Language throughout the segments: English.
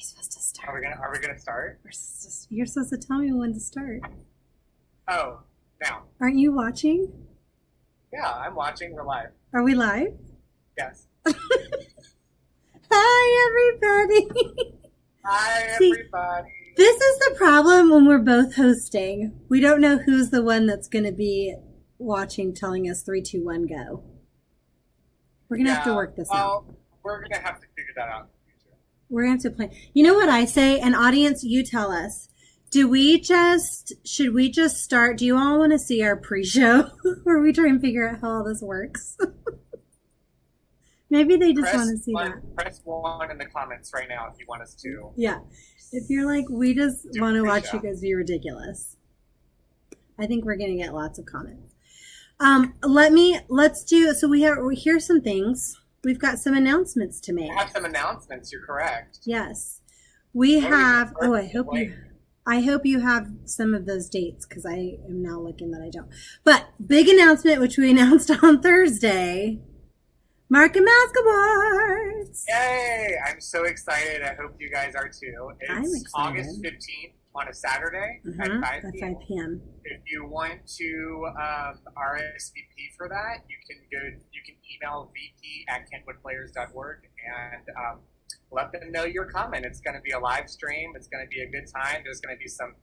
we supposed to start? Are we gonna start? You're supposed to tell me when to start. Oh, now. Aren't you watching? Yeah, I'm watching. We're live. Are we live? Yes. Hi, everybody. Hi, everybody. This is the problem when we're both hosting. We don't know who's the one that's going to be watching, telling us 3, 2, 1, go. We're going to have to work this out. We're going to have to figure that out in the future. We're going to have to plan. You know what I say? An audience, you tell us. Should we just start? Do you all want to see our pre-show where we try and figure out how all this works? Maybe they just want to see that. Press 1 in the comments right now if you want us to. Yeah. If you're like, we just want to watch you guys be ridiculous. I think we're going to get lots of comments. Here's some things. We've got some announcements to make. We have some announcements, you're correct. Yes. We have, I hope you have some of those dates because I am now looking that I don't. But big announcement, which we announced on Thursday. Mark and Mask Awards! Yay! I'm so excited. I hope you guys are too. It's August 15th on a Saturday at 5 p.m. If you want to RSVP for that, you can email vp@kentwoodplayers.org and let them know your comment. It's going to be a live stream. It's going to be a good time. There's going to be some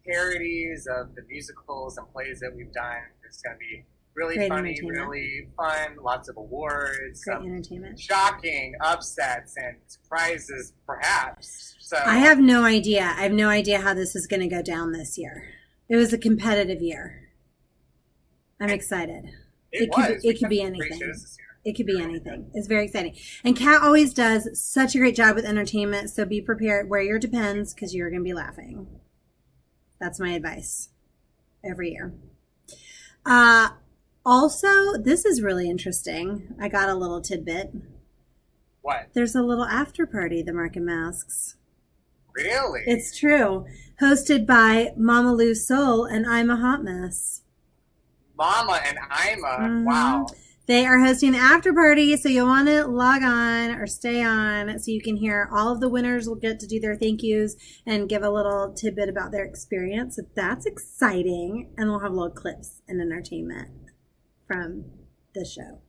parodies of the musicals and plays that we've done. It's going to be really funny, really fun, lots of awards, great entertainment, shocking upsets and surprises, perhaps. So I have no idea. I have no idea how this is going to go down this year. It was a competitive year. I'm excited. It could be anything. It could be anything. It's very exciting. And Kat always does such a great job with entertainment, so be prepared. Wear your Depends because you're going to be laughing. That's my advice every year. Also, this is really interesting. I got a little tidbit. What? There's a little after party, the Mark and Masks. Really? It's true. Hosted by Mama Lou Soul and I'm a Hot Mess. Mama and I'm wow. They are hosting the after party, so you'll want to log on or stay on so you can hear all of the winners will get to do their thank yous and give a little tidbit about their experience. So that's exciting. And we'll have little clips and entertainment from the show.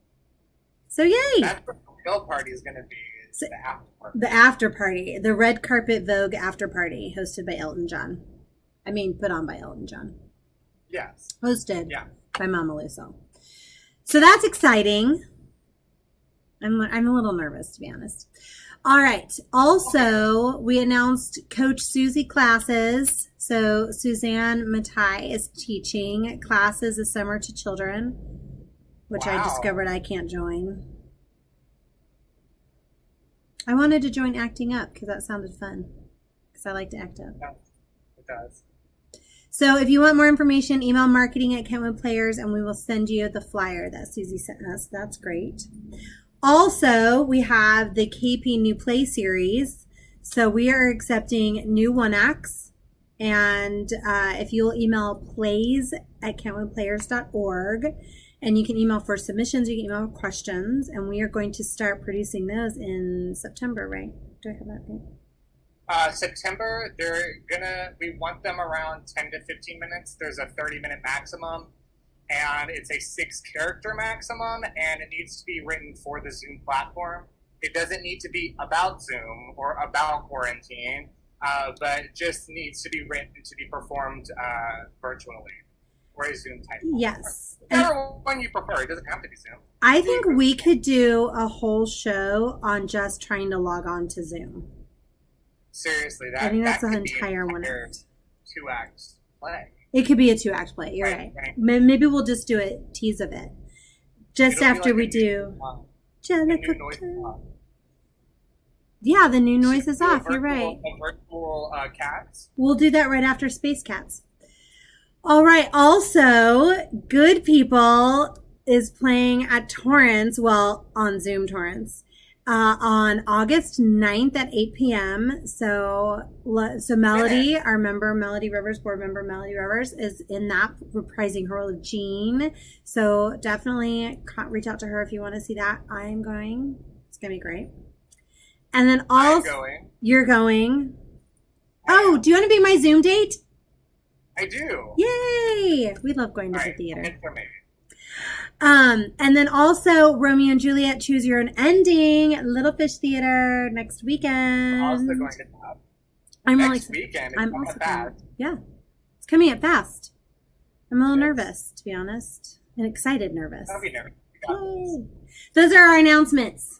So yay! That's what the real party is going to be. The after party. The after party. The Red Carpet Vogue after party hosted by Elton John. Put on by Elton John. Yes. Hosted by Mama Lou Soul. So that's exciting. I'm a little nervous, to be honest. All right. Also, we announced Coach Susie classes. So Suzanne Matai is teaching classes this summer to children, which I discovered I can't join. I wanted to join Acting Up because that sounded fun. Because I like to act up. Yeah, it does. So if you want more information, email marketing@kentwoodplayers and we will send you the flyer that Susie sent us. That's great. Also, we have the KP New Play Series. So we are accepting new one-acts. And if you'll email plays@kentwoodplayers.org, and you can email for submissions, you can email questions, and we are going to start producing those in September, right? Do I have that right? September, we want them around 10 to 15 minutes. There's a 30-minute maximum, and it's a 6-character maximum, and it needs to be written for the Zoom platform. It doesn't need to be about Zoom or about quarantine, but it just needs to be written to be performed virtually or a Zoom type. Yes. Whichever one you prefer. It doesn't have to be Zoom. I think we could do a whole show on just trying to log on to Zoom. Seriously, I think that's an entire one. 2-act play. It could be a 2-act play. You're right. Maybe we'll just do a tease of it. Just after we do. Yeah, the new noise is off. You're right. Virtual cats. We'll do that right after Space Cats. All right. Also, Good People is playing at Torrance, on Zoom Torrance. On August 9th at 8 p.m. So Melody, our member, Melody Rivers, board member Melody Rivers, is in that, reprising her role of Jean. So definitely reach out to her if you want to see that. I'm going. It's going to be great. And then I'm going. You're going. Oh, do you want to be my Zoom date? I do. Yay! We love going to the theater. Good for me. And then also Romeo and Juliet Choose Your Own Ending, Little Fish Theater next weekend. I'm also going to that. I'm next weekend. I'm also going. Yeah. It's coming up fast. I'm a little nervous, to be honest. And excited nervous. Don't be nervous. Those are our announcements.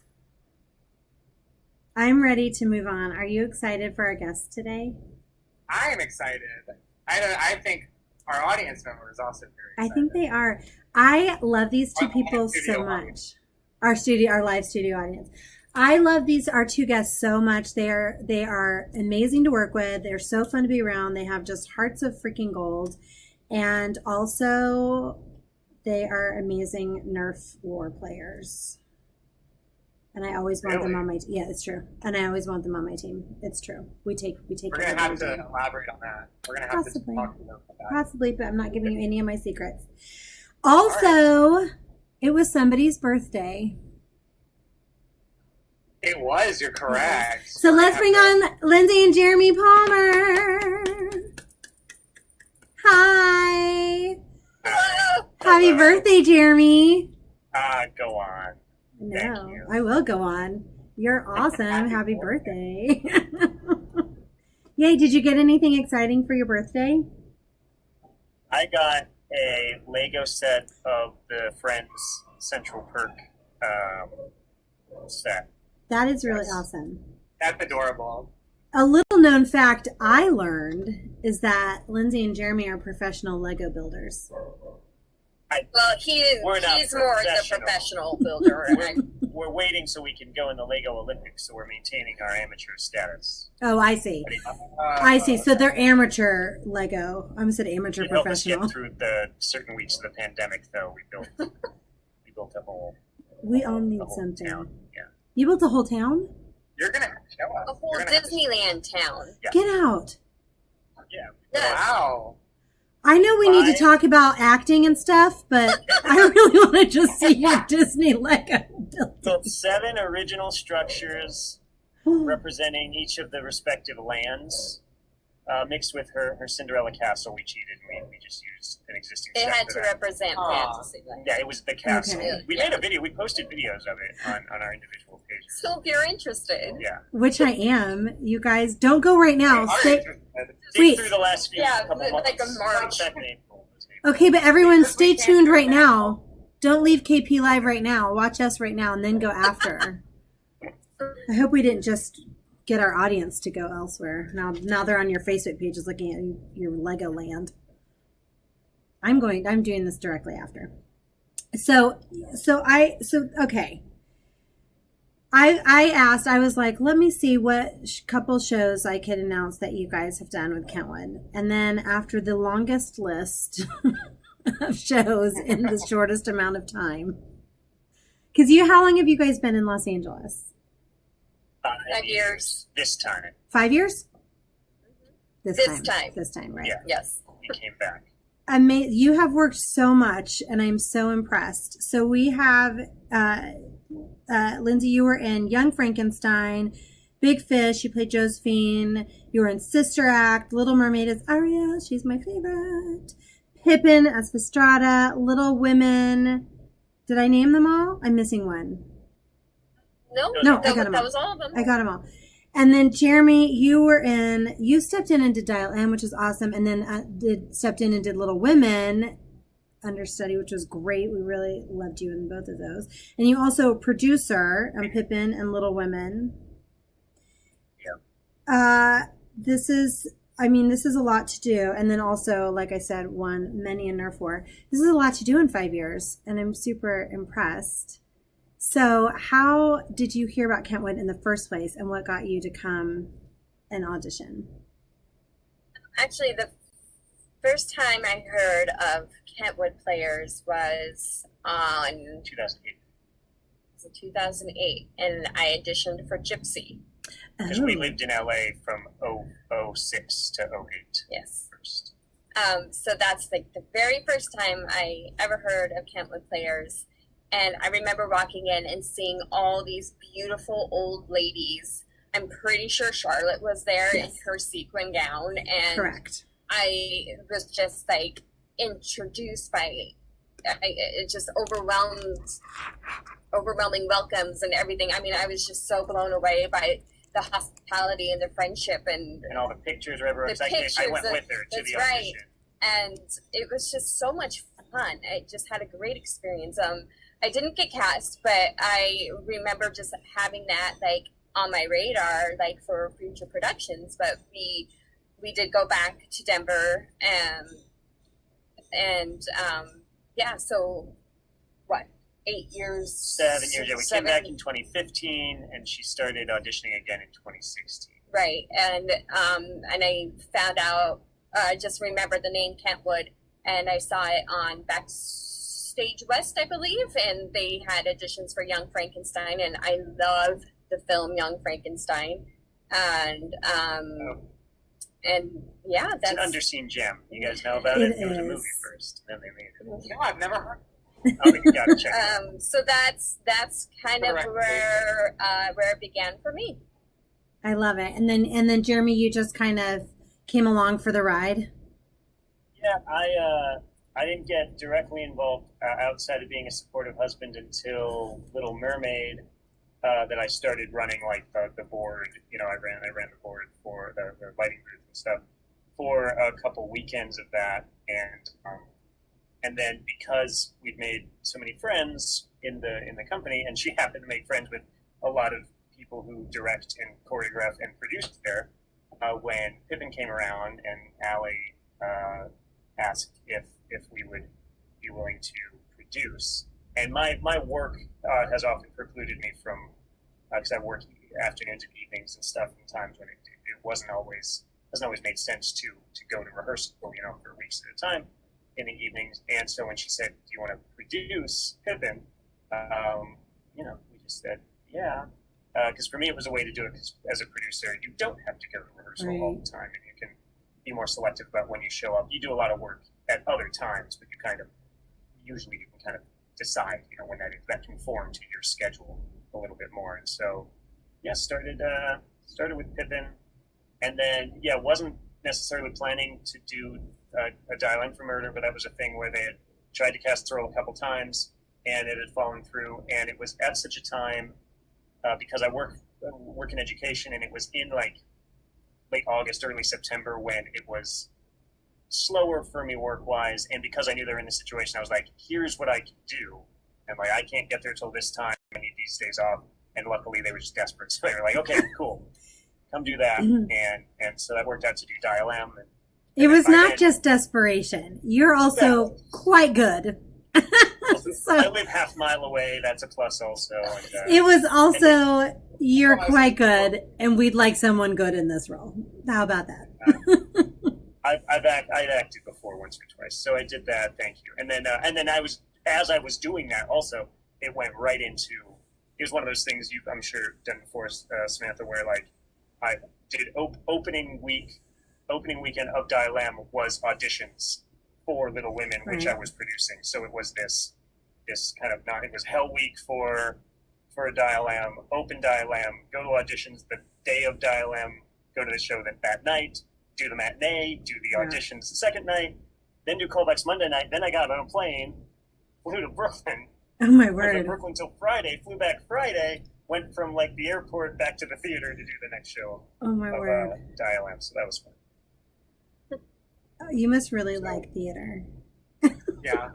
I'm ready to move on. Are you excited for our guest today? I am excited. I think our audience members also very excited. I think they are. I love these two people so much. Our live studio audience. I love our two guests so much. They are amazing to work with. They're so fun to be around. They have just hearts of freaking gold. And also they are amazing Nerf war players. And I always want them on my team. Yeah, it's true. And I always want them on my team. It's true. We take. We're gonna have to elaborate on that. We're gonna have to talk about that. Possibly, but I'm not giving you any of my secrets. Also, it was somebody's birthday. It was. You're correct. So let's bring on Lyndsay and Jeremy Palmer. Hi. Hello. Happy birthday, Jeremy. Go on. No, I will go on. You're awesome. Happy birthday. Yay, did you get anything exciting for your birthday? I got a Lego set of the Friends Central Perk set. That is really awesome. That's adorable. A little known fact I learned is that Lyndsay and Jeremy are professional Lego builders. Well, he's more the professional builder. We're waiting so we can go in the Lego Olympics, so we're maintaining our amateur status. Oh, I see. I see. So they're amateur Lego. I almost said amateur professional. Help us get through the certain weeks of the pandemic, though. We built a whole. We all need something. Town. Yeah. You built a whole town? You're gonna have to show us. A whole Disneyland town. Yeah. Get out. Yeah. Yes. Wow. I know we need to talk about acting and stuff, but I really want to just see your Disney Lego building. Built 7 original structures representing each of the respective lands, mixed with her Cinderella castle. We cheated. We just used an existing set. It had to represent Fantasyland. Yeah, it was the castle. Okay. We made a video. We posted videos of it on our individual pages. So if you're interested. Yeah. Which I am. You guys, don't go right now. Dig through the last few couple months. Like a March. Back in April. Okay, but everyone stay tuned right now. Don't leave KP Live right now. Watch us right now and then go after. I hope we didn't just get our audience to go elsewhere. Now they're on your Facebook pages looking at your Lego land. I'm doing this directly after. Okay. I asked, I was like, let me see what couple shows I could announce that you guys have done with Kentwood. And then after the longest list of shows in the shortest amount of time. Because how long have you guys been in Los Angeles? 5 years. This time. 5 years? This time, right? Yeah. Yes. We came back. You have worked so much, and I'm so impressed. So we have... Lyndsay, you were in Young Frankenstein, Big Fish, you played Josephine, you were in Sister Act, Little Mermaid as Ariel, she's my favorite, Pippin as Fastrada, Little Women, did I name them all? I'm missing one. No, I got them all. That was all of them. I got them all. And then Jeremy, you stepped in and did Dial M, which is awesome, and then stepped in and did Little Women, understudy, which was great. We really loved you in both of those. And you also producer on Pippin and Little Women. Yeah. This is a lot to do. And then also, like I said, won many a Nerf war. This is a lot to do in 5 years, and I'm super impressed. So how did you hear about Kentwood in the first place, and what got you to come and audition? Actually, the first time I heard of Kentwood Players was on 2008. It was 2008, and I auditioned for Gypsy. Because we lived in LA from 06 to 08. Yes. First. So that's like the very first time I ever heard of Kentwood Players. And I remember walking in and seeing all these beautiful old ladies. I'm pretty sure Charlotte was there in her sequin gown. And correct. I was just like introduced by, it just overwhelming welcomes and everything. I mean, I was just so blown away by the hospitality and the friendship and all the pictures. I went with her to the audition. Right. And it was just so much fun. I just had a great experience. I didn't get cast, but I remember just having that like on my radar, like for future productions. But we did go back to Denver, and yeah. So what? 8 years? 7 years. Yeah, we came back in 2015, and she started auditioning again in 2016. Right, and I found out. I just remember the name Kentwood, and I saw it on Backstage West, I believe, and they had auditions for Young Frankenstein, and I love the film Young Frankenstein, and yeah, that's it's an underseen gem. You guys know about it? It was a movie first, then they made it. No, I've never heard. Oh, you gotta check it out. So that's kind of where it began for me. I love it. And then Jeremy, you just kind of came along for the ride. Yeah, I didn't get directly involved outside of being a supportive husband until Little Mermaid. That I started running like the board. You know, I ran the board for the lighting booth and stuff for a couple weekends of that, and then because we'd made so many friends in the company, and she happened to make friends with a lot of people who direct and choreograph and produce there. When Pippin came around and Allie asked if we would be willing to produce, and my work has often precluded me from, because I work afternoons and evenings and stuff, and times when it doesn't always made sense to go to rehearsal, for weeks at a time in the evenings. And so when she said, "Do you want to produce Pippin?" We just said, "Yeah." Because for me, it was a way to do it. Because as a producer, you don't have to go to rehearsal all the time, and you can be more selective about when you show up. You do a lot of work at other times, but you can kind of decide, when that can form to your schedule a little bit more. And so, yeah, started with Pippin, and then wasn't necessarily planning to do a Dial-M for Murder, but that was a thing where they had tried to cast Thurl a couple times, and it had fallen through. And it was at such a time. Because I work in education, and it was in like late August, early September, when it was slower for me work-wise, and because I knew they were in this situation, I was like, here's what I can do, and like I can't get there till this time, I need these days off, and luckily they were just desperate, so they were like, okay, cool, come do that. And so that worked out to do Dial-M. It was not just desperation. You're also quite good. So, I live half mile away. That's a plus also. And, it was also, you're quite good, and we'd like someone good in this role. How about that? I'd acted before once or twice, so I did that. Thank you. And then as I was doing that, also it went right into. It was one of those things I'm sure done before, Samantha, where like I did opening weekend of Dial-M was auditions for Little Women, which I was producing. So it was this kind of it was Hell Week for a Dial-M, open Dial-M, go to auditions the day of Dial-M, go to the show that night, do the matinee, do the auditions the second night, then do callbacks Monday night. Then I got on a plane, flew to Brooklyn. Oh my word! Went to Brooklyn till Friday, flew back Friday, went from like the airport back to the theater to do the next show. Oh my word! Dial-M, so that was fun. You must really like theater. Yeah.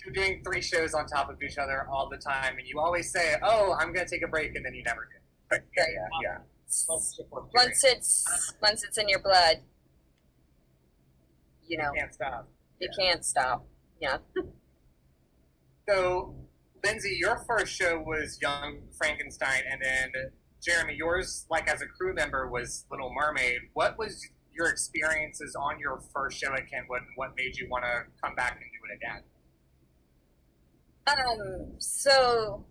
You're doing 3 shows on top of each other all the time, and you always say, "Oh, I'm going to take a break," and then you never do. But yeah. Once it's in your blood, you can't stop. You can't stop. Yeah. So, Lyndsay, your first show was Young Frankenstein, and then Jeremy, yours, like as a crew member, was Little Mermaid. What was your experiences on your first show at Kentwood, and what made you want to come back and do it again? So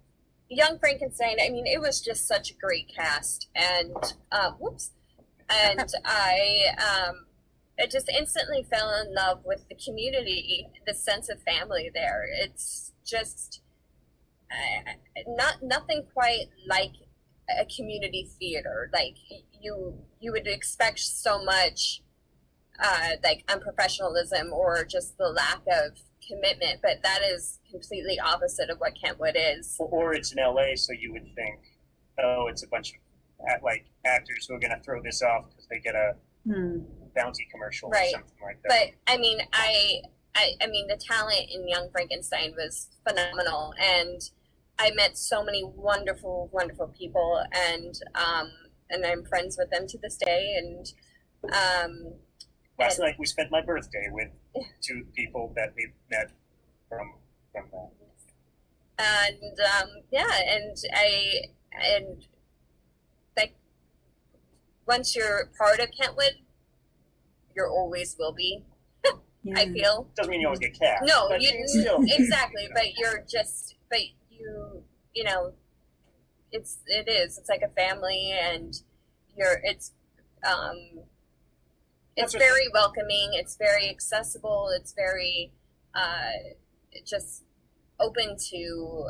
Young Frankenstein, I mean, it was just such a great cast, and and I just instantly fell in love with the community, the sense of family there. It's just nothing quite like a community theater. Like you would expect so much like unprofessionalism or just the lack of commitment, but that is completely opposite of what Kentwood is. Or it's in LA, so you would think, oh, it's a bunch of like actors who are going to throw this off because they get a bounty commercial or something like that. But I mean, I mean, the talent in Young Frankenstein was phenomenal, and I met so many wonderful, wonderful people, and I'm friends with them to this day. And last night we spent my birthday with two people that we met from that. And and like once you're part of Kentwood, you always will be. Yeah. I feel doesn't mean you always get cast. No, you still exactly. But you know, it's like a family, and it's very welcoming. It's very accessible. It's very just open to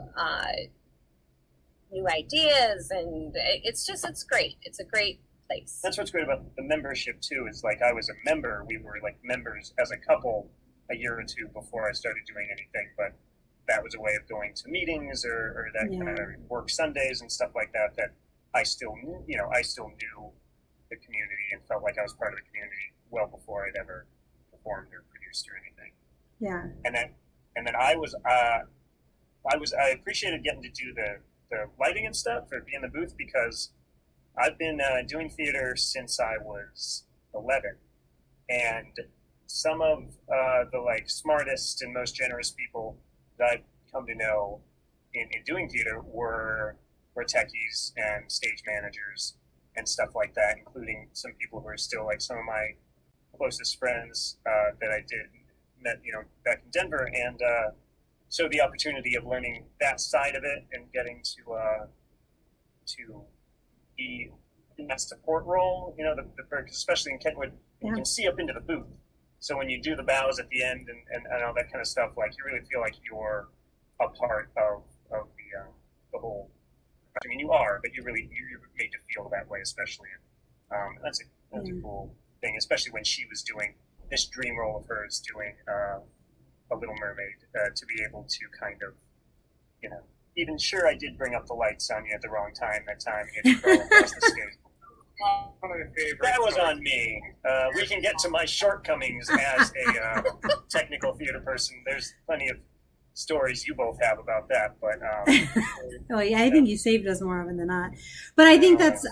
new ideas, and it's great. It's a great place. That's what's great about the membership too. Is like I was a member. We were like members as a couple a year or two before I started doing anything, but that was a way of going to meetings or that kind of work Sundays and stuff like that. That I still knew the community and felt like I was part of the community well before I'd ever performed or produced or anything. Yeah. And then I appreciated getting to do the lighting and stuff or be in the booth because I've been doing theater since I was 11, and some of the like smartest and most generous people that I've come to know in doing theater were techies and stage managers and stuff like that, including some people who are still like some of my closest friends that I met back in Denver, and so the opportunity of learning that side of it and getting to be in that support role, especially in Kentwood, you can see up into the booth. So when you do the bows at the end and all that kind of stuff, like you really feel like you're a part of the whole. I mean, you are, but you're made to feel that way, especially. That's a cool thing, especially when she was doing this dream role of hers, doing a Little Mermaid, to be able to kind of, even sure I did bring up the lights on you at the wrong time that time, you had to go across the stage. One of the favorites. That was on me. We can get to my shortcomings as a technical theater person. There's plenty of stories you both have about that, but oh yeah, I think you saved us more often than not. But I think that's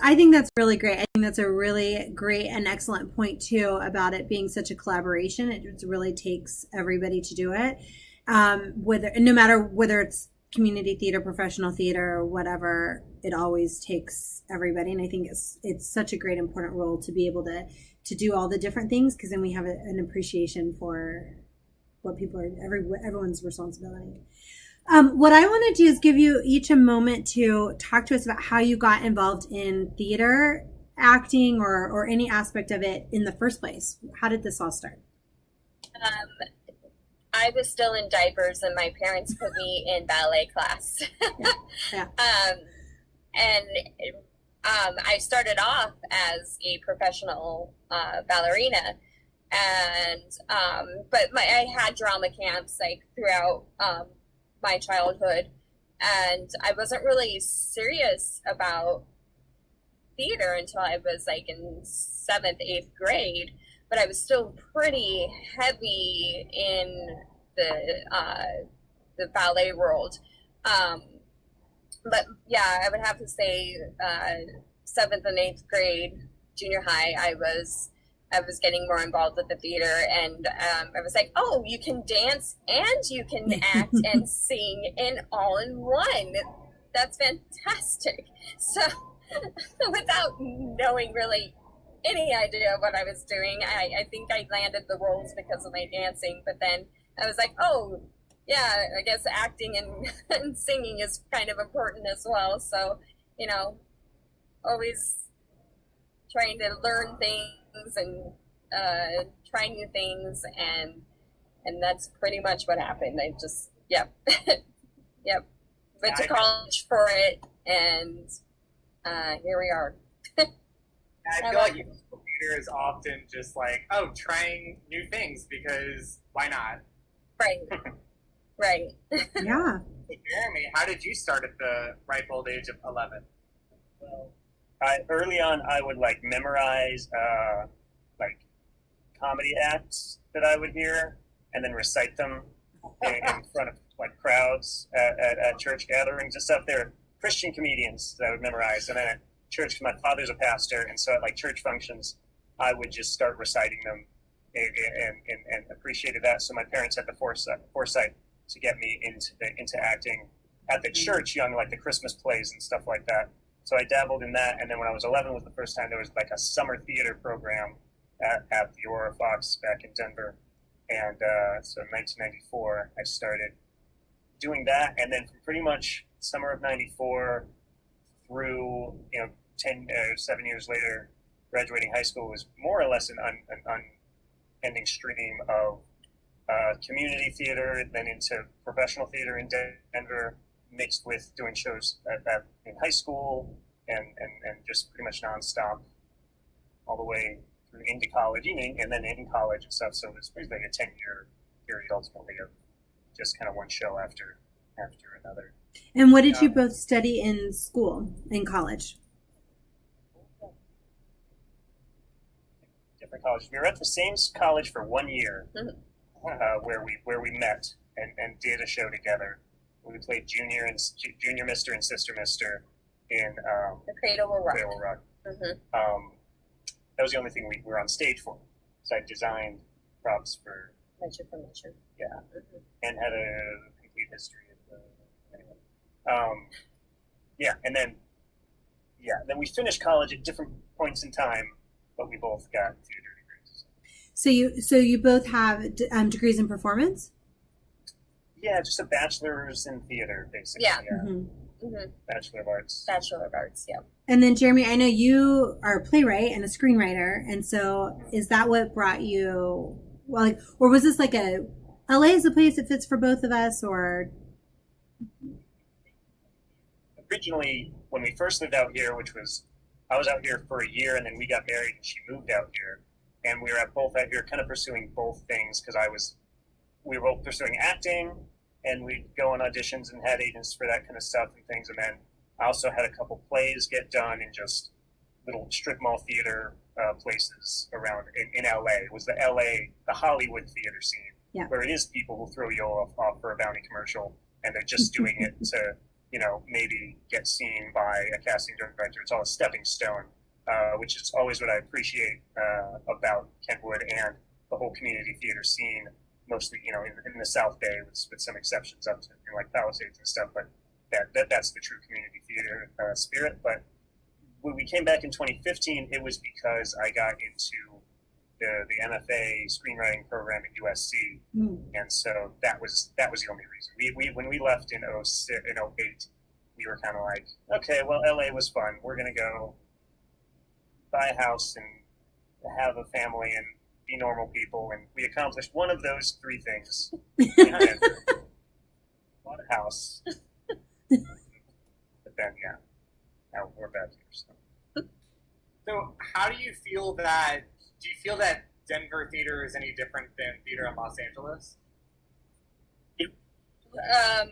really great. I think that's a really great and excellent point too about it being such a collaboration. It really takes everybody to do it, no matter whether it's community theater, professional theater, or whatever. It always takes everybody, and I think it's such a great important role to be able to do all the different things, because then we have an appreciation for what people are everyone's responsibility. What I want to do is give you each a moment to talk to us about how you got involved in theater, acting, or any aspect of it in the first place. How did this all start? I was still in diapers, and my parents put me in ballet class. Yeah. I started off as a professional ballerina, and but I had drama camps like throughout my childhood, and I wasn't really serious about theater until I was like in 7th, 8th grade. But I was still pretty heavy in the ballet world. But yeah, I would have to say 7th and 8th grade, junior high, I was getting more involved with the theater, and I was like, oh, you can dance and you can act and sing in all in one. That's fantastic. So without knowing really any idea of what I was doing, I think I landed the roles because of my dancing, but then I was like, oh, yeah, I guess acting and singing is kind of important as well. So, always trying to learn things and try new things, and that's pretty much what happened. I just, yep, yep, went to college for it, and here we are. I feel like musical theater is often just like, oh, trying new things because why not? Right. Right. Yeah. So Jeremy, how did you start at the ripe old age of 11? Well, early on, I would like memorize like comedy acts that I would hear, and then recite them in front of like crowds at church gatherings and stuff. They're Christian comedians that I would memorize, and then at church, my father's a pastor, and so at like church functions, I would just start reciting them, and appreciated that. So my parents had the foresight to get me into acting at the church, like the Christmas plays and stuff like that. So I dabbled in that, and then when I was 11 was the first time there was like a summer theater program at the Aurora Fox back in Denver, and so in 1994 I started doing that, and then from pretty much summer of '94 through 7 years later, graduating high school was more or less an unending stream of community theater, then into professional theater in Denver, mixed with doing shows in high school and just pretty much nonstop all the way through into college, and then in college and stuff. So it was basically a 10-year period ultimately of just kind of one show after another. And what did you both study in school, in college? Different colleges. We were at the same college for 1 year, where we met and did a show together. We played junior Mister and sister Mister in The Cradle Will Rock. Cradle Will Rock. Mm-hmm. That was the only thing we were on stage for. So I designed props for Measure for Measure. Yeah, Mm-hmm. and had a complete history of the anyway. Then we finished college at different points in time, but we both got theater degrees. So you both have degrees in performance? Yeah, just a bachelor's in theater, basically. Yeah. Mm-hmm. Mm-hmm. Bachelor of Arts. Bachelor of Arts, yeah. And then Jeremy, I know you are a playwright and a screenwriter, and so is that what brought you? Well, or was this like LA is a place that fits for both of us, or? Originally, when we first lived out here, I was out here for a year, and then we got married, and she moved out here, and we were both out here, kind of pursuing both things because we were both pursuing acting, and we'd go on auditions and had agents for that kind of stuff and things, and then I also had a couple plays get done in just little strip mall theater places around in LA. It was the Hollywood theater scene, where it is people who throw you off for a bounty commercial, and they're just doing it to, maybe get seen by a casting director. It's all a stepping stone, which is always what I appreciate about Kentwood and the whole community theater scene, mostly, in the South Bay, with some exceptions up to like Palisades and stuff, but that's the true community theater spirit. But when we came back in 2015, it was because I got into the MFA screenwriting program at USC, and so that was the only reason. We when we left in 08, we were kind of like, okay, well, LA was fun. We're gonna go buy a house and have a family and be normal people, and we accomplished one of those three things. Bought a house, but then now we're back here. So how do you feel that? Do you feel that Denver theater is any different than theater in Los Angeles?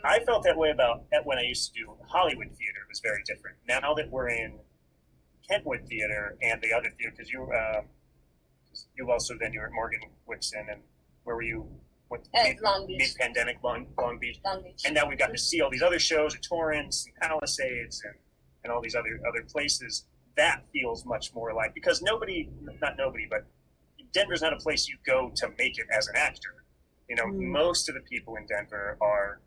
I felt that way about when I used to do Hollywood theater. It was very different. Now that we're in Kentwood theater and the other theater, because you also then you were at Morgan Wixon, and where were you? Long Beach. Mid-pandemic Long Beach. Long Beach. And now we've gotten to see all these other shows at Torrance and Palisades and all these other places. That feels much more like, because not nobody, but Denver's not a place you go to make it as an actor. Most of the people in Denver are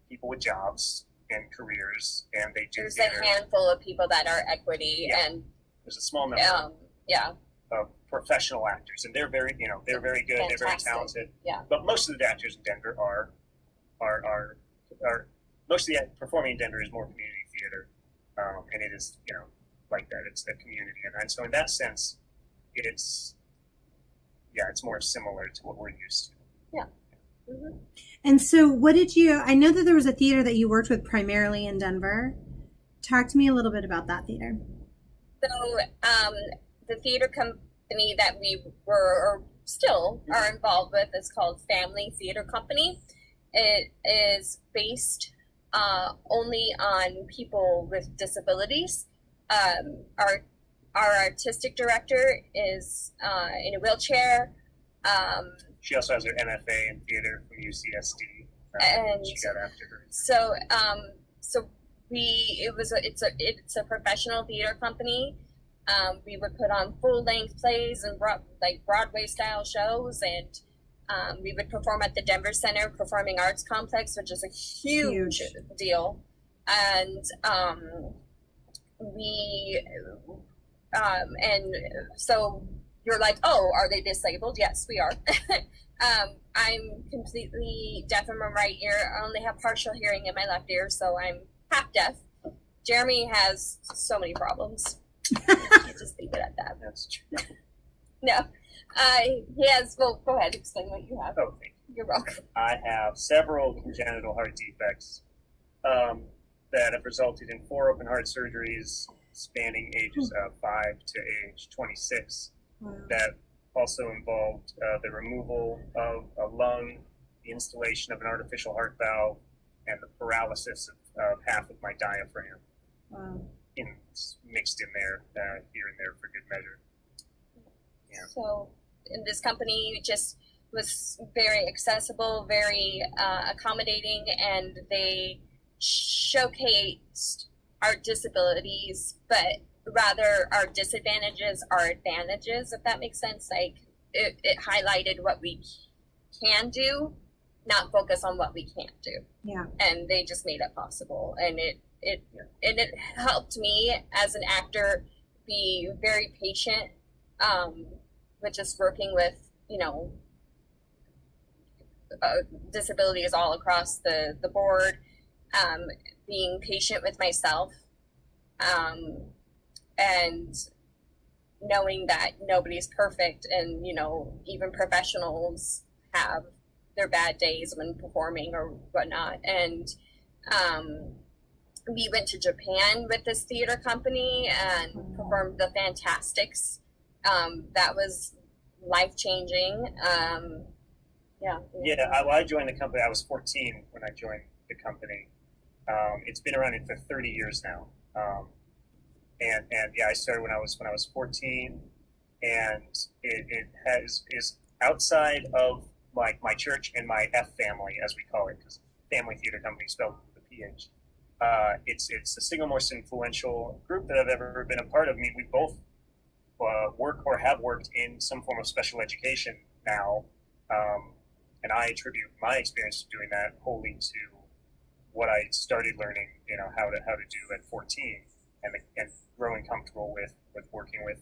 people with jobs and careers, and they do There's theater. a handful of people that are equity, and there's a small number of professional actors, and they're very, they're very good, fantastic. they're very talented. Yeah. But most of the actors in Denver are most of the performing in Denver is more community theater, and it is, like that. It's a community, and so in that sense, it's more similar to what we're used to. Yeah. Mm-hmm. And so I know that there was a theater that you worked with primarily in Denver. Talk to me a little bit about that theater. So the theater company that we were or still are involved with is called Family Theater Company. It is based only on people with disabilities. Our artistic director is in a wheelchair. She also has her MFA in theater from UCSD, and she got after her. So it's a professional theater company. We would put on full-length plays and Broadway-style shows, and we would perform at the Denver Center Performing Arts Complex, which is a huge deal. And and so you're like, oh, are they disabled? Yes, we are. I'm completely deaf in my right ear. I only have partial hearing in my left ear, so I'm half deaf. Jeremy has so many problems. I can't just leave it at that. That's true. No. He has, well, go ahead, explain what you have. Oh, thank you. You're welcome. I have several congenital heart defects that have resulted in 4 open heart surgeries spanning ages of 5 to age 26. Wow. That also involved the removal of a lung, the installation of an artificial heart valve, and the paralysis of half of my diaphragm. Wow. Mixed in there, here and there for good measure. Yeah. So, in this company just was very accessible, very accommodating, and they showcased our disabilities, but rather our disadvantages are advantages, if that makes sense. Like it highlighted what we can do, not focus on what we can't do. Yeah. And they just made it possible, and it helped me as an actor be very patient with just working with disabilities all across the board, being patient with myself, and knowing that nobody's perfect, and even professionals have their bad days when performing or whatnot. And we went to Japan with this theater company and performed the Fantastics. That was life-changing. I joined the company. I was 14 when I joined the company. It's been around for 30 years now. I started when I was 14, and it is outside of like my church and my F family, as we call it, because Family Theater Company spelled with a PH. It's the single most influential group that I've ever been a part of. I mean, we both work or have worked in some form of special education now, and I attribute my experience of doing that wholly to what I started learning, how to do at 14, and growing comfortable with working with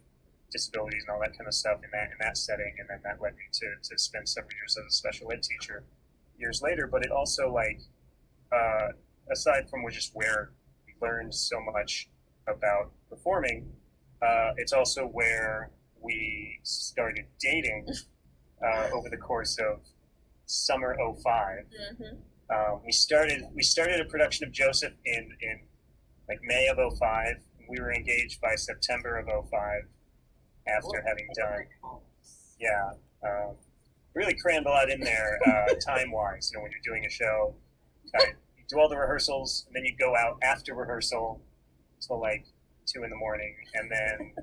disabilities and all that kind of stuff in that setting, and then that led me to spend several years as a special ed teacher years later. But it also aside from just where we learned so much about performing, it's also where we started dating over the course of summer '05. Mm-hmm. We started a production of Joseph in like May of '05. We were engaged by September of '05 after having done, really crammed a lot in there time-wise. When you're doing a show, you do all the rehearsals, and then you go out after rehearsal till like 2 a.m, and then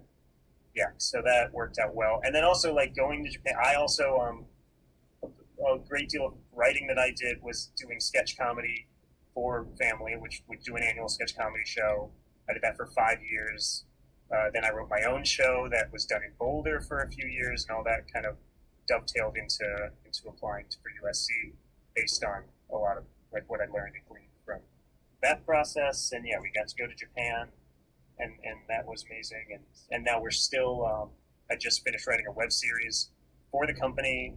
so that worked out well. And then also going to Japan, I also a great deal of writing that I did was doing sketch comedy for Family, which would do an annual sketch comedy show. I did that for 5 years. Then I wrote my own show that was done in Boulder for a few years, and all that kind of dovetailed into applying for USC based on a lot of what I learned and gleaned from that process. And we got to go to Japan, and that was amazing. And now we're still. I just finished writing a web series for the company.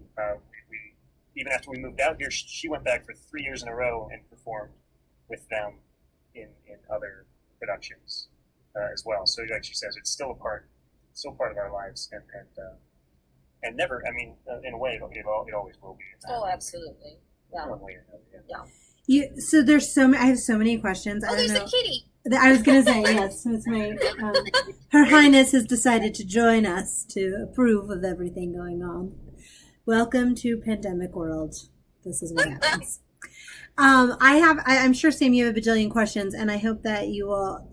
We even after we moved out here, she went back for 3 years in a row and performed with them in other productions and never. I mean, in a way, it always will be. Oh, absolutely. Yeah. So there's I have so many questions. Oh, there's a kitty. I was going to say, yes, it's my, Her Highness has decided to join us to approve of everything going on. Welcome to Pandemic World. This is what happens. I'm sure, Sam, you have a bajillion questions, and I hope that you will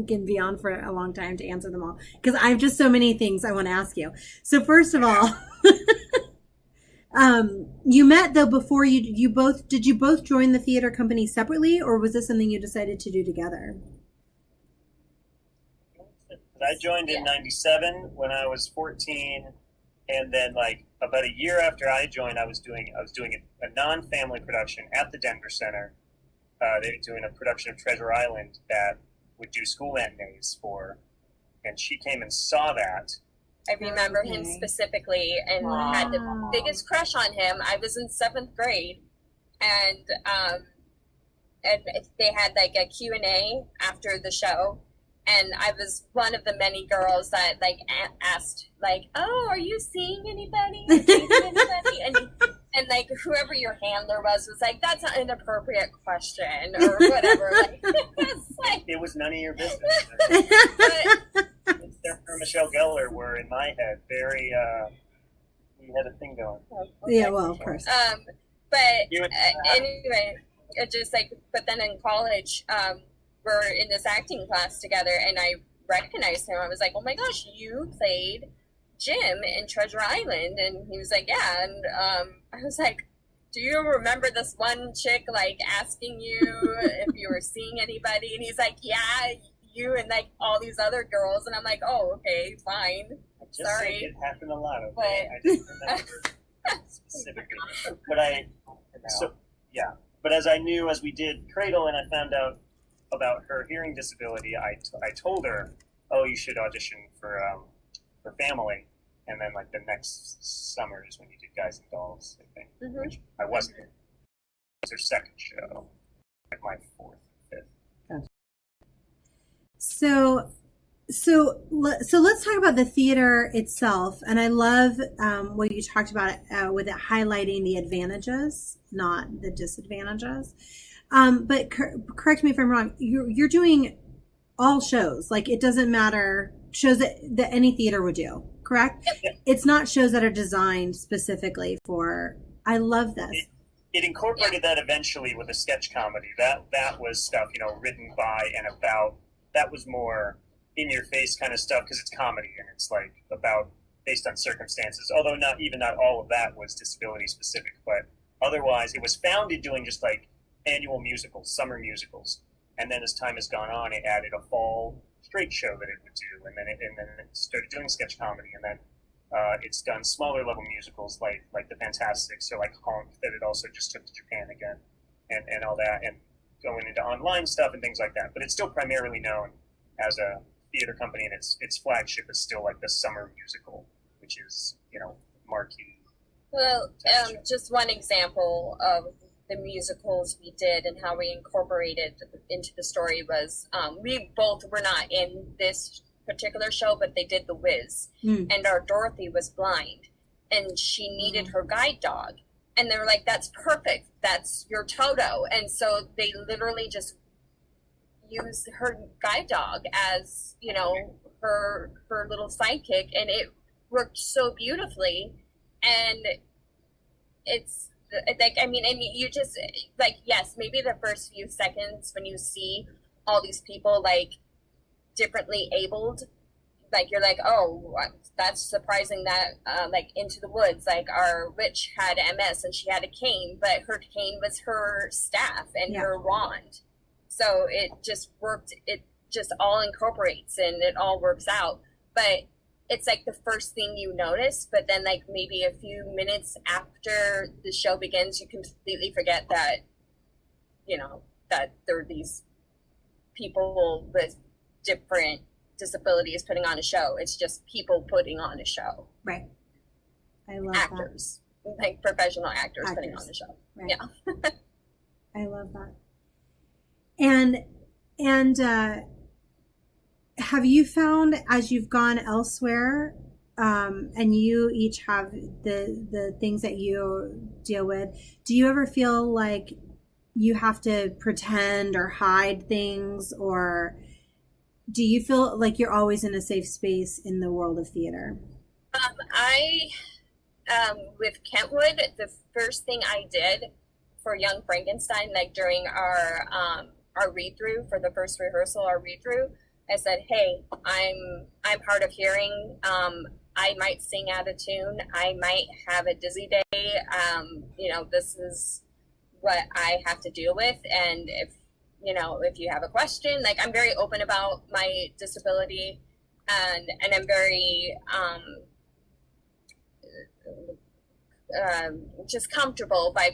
can be on for a long time to answer them all, because I have just so many things I want to ask you. So first of all, you met though before did you both join the theater company separately, or was this something you decided to do together? I joined in '97 when I was 14, and then like about a year after I joined, I was doing a non-family production at the Denver Center. They were doing a production of Treasure Island that would do school matinees for, and she came and saw that. I remember him specifically and had the biggest crush on him. I was in 7th grade, and they had like a Q&A after the show, and I was one of the many girls that like asked like, "Oh, are you seeing anybody? And like whoever your handler was like, "That's an inappropriate question," or whatever. It was none of your business. But, Sarah and Michelle Gellar were in my head very. We had a thing going. Okay. Yeah, well, of course. But anyway, it just like. But then in college, we're in this acting class together, and I recognized him. I was like, "Oh my gosh, you played Jim in Treasure Island," and he was like, "Yeah," and I was like, "Do you remember this one chick like asking you if you were seeing anybody?" And he's like, "Yeah, you and like all these other girls," and I'm like, "Oh, okay, fine. Sorry." It happened a lot. Okay? But I didn't remember specifically, but as I knew as we did Cradle, and I found out about her hearing disability, I told her, "Oh, you should audition for Family." And then, like, the next summer is when you did Guys and Dolls, I think, which I wasn't in. It was her second show, like my 4th, 5th. So let's talk about the theater itself. And I love what you talked about with it highlighting the advantages, not the disadvantages. But correct me if I'm wrong. You're doing all shows. Like, it doesn't matter, shows that any theater would do. Correct? Yep. It's not shows that are designed specifically for. I love this. It incorporated that eventually with a sketch comedy. That was stuff, written by and about. That was more in your face kind of stuff because it's comedy and it's like about based on circumstances. Although not all of that was disability specific, but otherwise it was founded doing just like annual musicals, summer musicals, and then as time has gone on, it added a fall straight show that it would do, and then it started doing sketch comedy, and then it's done smaller level musicals like the Fantastics, or like Honk that it also just took to Japan again, and all that, and going into online stuff and things like that. But it's still primarily known as a theater company, and its flagship is still like the summer musical, which is marquee. Well, just one example of the musicals we did and how we incorporated into the story was we both were not in this particular show, but they did The Wiz, and our Dorothy was blind, and she needed her guide dog, and they were like, "That's perfect, that's your Toto," and so they literally just used her guide dog as her little sidekick, and it worked so beautifully. And it's like, I mean, and you just like, yes, maybe the first few seconds when you see all these people like differently abled, like you're like, "Oh, that's surprising that like Into the Woods, like our witch had MS and she had a cane, but her cane was her staff and her wand." So it just worked. It just all incorporates and it all works out. But it's like the first thing you notice, but then like maybe a few minutes after the show begins, you completely forget that, that there are these people with different disabilities putting on a show. It's just people putting on a show. Right. I love actors, like professional actors putting on a show. Right. Yeah. I love that. And have you found, as you've gone elsewhere, and you each have the things that you deal with. Do you ever feel like you have to pretend or hide things, or do you feel like you're always in a safe space in the world of theater? I with Kentwood, the first thing I did for Young Frankenstein, like during our read through for the first rehearsal, our read through, I said, "Hey, I'm hard of hearing. I might sing out of tune. I might have a dizzy day. This is what I have to deal with. And if you have a question, like I'm very open about my disability, and I'm very just comfortable by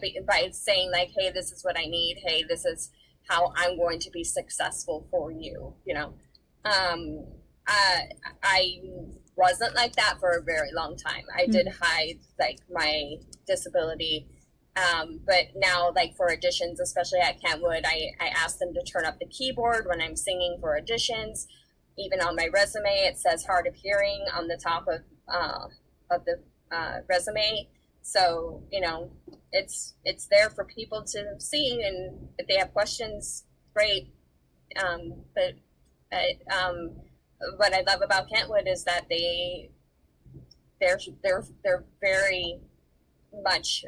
saying like, hey, this is what I need. Hey, this is how I'm going to be successful for you. I wasn't like that for a very long time. I did hide like my disability. But now, like for auditions, especially at Kentwood, I ask them to turn up the keyboard when I'm singing for auditions. Even on my resume, it says hard of hearing on the top of the resume. So it's there for people to see, and if they have questions, great. But what I love about Kentwood is that they're very much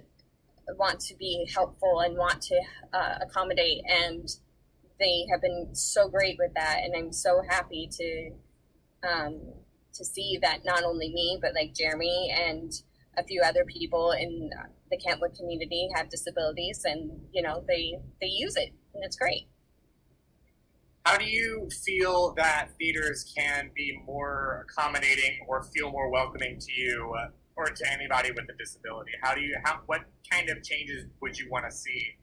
want to be helpful and want to accommodate, and they have been so great with that, and I'm so happy to see that not only me but like Jeremy and a few other people in the Kentwood community have disabilities, and they use it, and it's great. How do you feel that theaters can be more accommodating or feel more welcoming to you or to anybody with a disability? What kind of changes would you want to see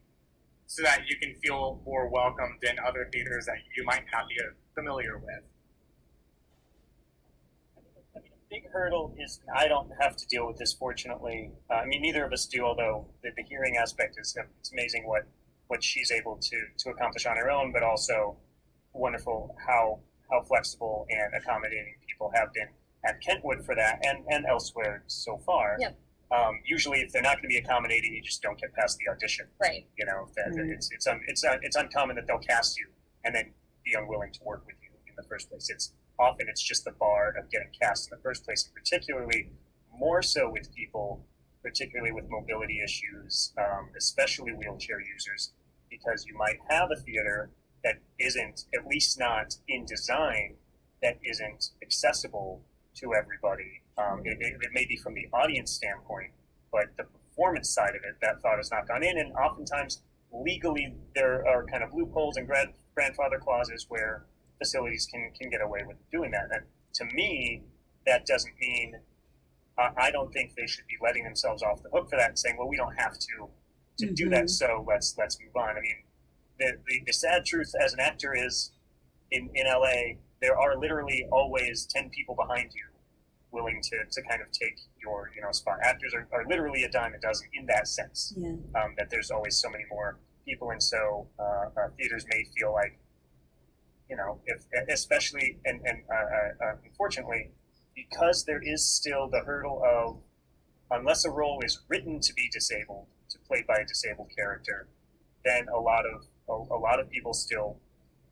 so that you can feel more welcomed in other theaters that you might not be familiar with? I mean, a big hurdle is I don't have to deal with this, fortunately. Neither of us do, although the hearing aspect it's amazing what she's able to accomplish on her own, but also wonderful how flexible and accommodating people have been at Kentwood for that, and elsewhere so far. Yep. Usually, if they're not going to be accommodating, you just don't get past the audition. Right. It's uncommon that they'll cast you and then be unwilling to work with you in the first place. It's just the bar of getting cast in the first place, and particularly more so with people, particularly with mobility issues, especially wheelchair users, because you might have a theater that isn't, at least not in design, that isn't accessible to everybody. It may be from the audience standpoint, but the performance side of it, that thought has not gone in. And oftentimes, legally, there are kind of loopholes and grandfather clauses where facilities can get away with doing that. And to me, that doesn't mean, I don't think they should be letting themselves off the hook for that and saying, well, we don't have to do that, so let's move on. I mean, the sad truth as an actor is, in LA, there are literally always 10 people behind you willing to kind of take your spot. Actors are literally a dime a dozen in that sense. Yeah. That there's always so many more people, and so theaters may feel like, if especially and unfortunately, because there is still the hurdle of, unless a role is written to be disabled, to play by a disabled character, then a lot of people still